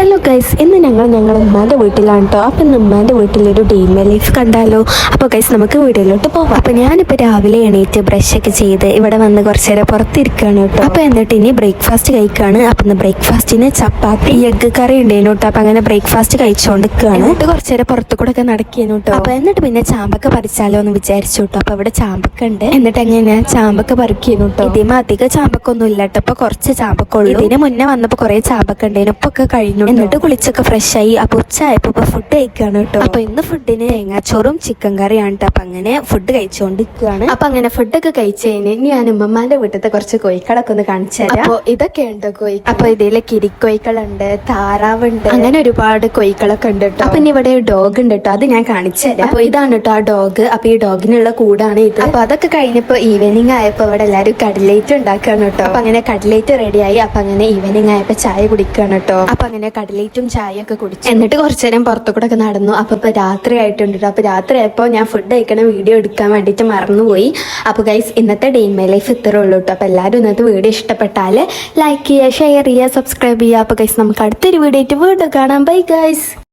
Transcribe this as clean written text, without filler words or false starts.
Hello guys, ഇന്ന് ഞങ്ങൾ ഉമ്മാൻ്റെ വീട്ടിലാണ് കേട്ടോ. അപ്പം ഇന്ന് ഉമ്മാൻ്റെ വീട്ടിലൊരു ഡേ മൈ ലൈഫ് കണ്ടാലോ. അപ്പോൾ ഗൈസ് നമുക്ക് വീഡിയോയിലോട്ട് പോവാം. അപ്പോൾ ഞാനിപ്പോൾ രാവിലെ എണീറ്റ് ബ്രഷൊക്കെ ചെയ്ത് ഇവിടെ വന്ന് കുറച്ച് നേരം പുറത്തിരിക്കുകയാണ് കേട്ടോ. അപ്പോൾ എന്നിട്ട് ഇനി ബ്രേക്ക്ഫാസ്റ്റ് കഴിക്കുകയാണ്. അപ്പം ഇന്ന് ബ്രേക്ക്ഫാസ്റ്റിന് ചപ്പാത്തി എഗ്ഗ് കറി ഉണ്ടായിരുന്നു കേട്ടോ. അപ്പം അങ്ങനെ ബ്രേക്ക്ഫാസ്റ്റ് കഴിച്ചുകൊണ്ടിരിക്കുകയാണ്. എന്നിട്ട് കുറച്ച് നേരം പുറത്തു കൂടെ ഒക്കെ നടക്കുന്നു കേട്ടോ. അപ്പോൾ എന്നിട്ട് പിന്നെ ചാമ്പക്ക പറിച്ചാലോ എന്ന് വിചാരിച്ചു കേട്ടോ. അപ്പോൾ ഇവിടെ ചാമ്പക്ക ഉണ്ട്. എന്നിട്ട് എങ്ങനെ ചാമ്പക്ക പറിക്കുന്നു കേട്ടോ. ഇതിന് അധികം ചാമ്പക്കൊന്നും ഇല്ല കേട്ടോ. അപ്പോൾ കുറച്ച് ചാമ്പക്കുള്ളൂ. ഇതിന് മുന്നേ വന്നപ്പോൾ കുറേ ചാമ്പക്ക ഉണ്ടായിരുന്നു. ഇപ്പോൾ ഒക്കെ കഴിഞ്ഞു. എന്നിട്ട് കുളിച്ചൊക്കെ ഫ്രഷ് ആയി. അപ്പൊ ഉച്ചയായപ്പോ ഫുഡ് കഴിക്കുകയാണ് കേട്ടോ. അപ്പൊ ഇന്ന് ഫുഡിന് തേങ്ങാച്ചോറും ചിക്കൻ കറിയാണ് കേട്ടോ. അപ്പൊ അങ്ങനെ ഫുഡ് കഴിച്ചുകൊണ്ടിരിക്കുകയാണ്. അപ്പൊ അങ്ങനെ ഫുഡൊക്കെ കഴിച്ചു കഴിഞ്ഞ് ഞാൻ ഉമ്മമാന്റെ വീട്ടിലത്തെ കുറച്ച് കോഴിക്കളൊക്കെ ഒന്ന് കാണിച്ചു തരാം. അപ്പൊ ഇതൊക്കെ ഉണ്ട് കോഴി. അപ്പൊ ഇതില് കിരിക്കോഴിക്കളുണ്ട്, താറാവുണ്ട്, അങ്ങനെ ഒരുപാട് കോഴിക്കളൊക്കെ ഉണ്ട് കേട്ടോ. അപ്പൊ ഇനി ഇവിടെ ഡോഗ് ഉണ്ട് കേട്ടോ. അത് ഞാൻ കാണിച്ചു തരാം. അപ്പൊ ഇതാണ് കേട്ടോ ആ ഡോഗ്. അപ്പൊ ഈ ഡോഗിനുള്ള കൂടാണ് ഇത്. അപ്പൊ അതൊക്കെ കഴിഞ്ഞപ്പോ ഈവനിങ് ആയപ്പോ ഇവിടെ എല്ലാരും കട്ലേറ്റ് ഉണ്ടാക്കുകയാണ് കേട്ടോ. അപ്പൊ അങ്ങനെ കട്ലേറ്റ് റെഡിയായി. അപ്പൊ അങ്ങനെ ഈവനിങ് ആയപ്പോ ചായ കുടിക്കുകയാണ് കേട്ടോ. അപ്പൊ അങ്ങനെ കട്ലേറ്റും ചായയൊക്കെ കുടിച്ചു. എന്നിട്ട് കുറച്ചു നേരം പുറത്തു കൂടെ ഒക്കെ നടന്നു. അപ്പൊ ഇപ്പൊ രാത്രി ആയിട്ടുണ്ട്. അപ്പൊ രാത്രി ആയപ്പോ ഞാൻ ഫുഡ് കഴിക്കണ വീഡിയോ എടുക്കാൻ വേണ്ടിയിട്ട് മറന്നുപോയി. അപ്പൊ ഗൈസ്, ഇന്നത്തെ ഡേ ഇൻ മൈ ലൈഫ് ഇത്രേ ഉള്ളൂ കേട്ടോ. അപ്പൊ എല്ലാവരും ഇന്നത്തെ വീഡിയോ ഇഷ്ടപ്പെട്ടാല് ലൈക്ക് ചെയ്യുക, ഷെയർ ചെയ്യുക, സബ്സ്ക്രൈബ് ചെയ്യുക. അപ്പൊ ഗൈസ്, നമുക്ക് അടുത്തൊരു വീഡിയോ ആയിട്ട് വീണ്ടും കാണാം. Bye guys.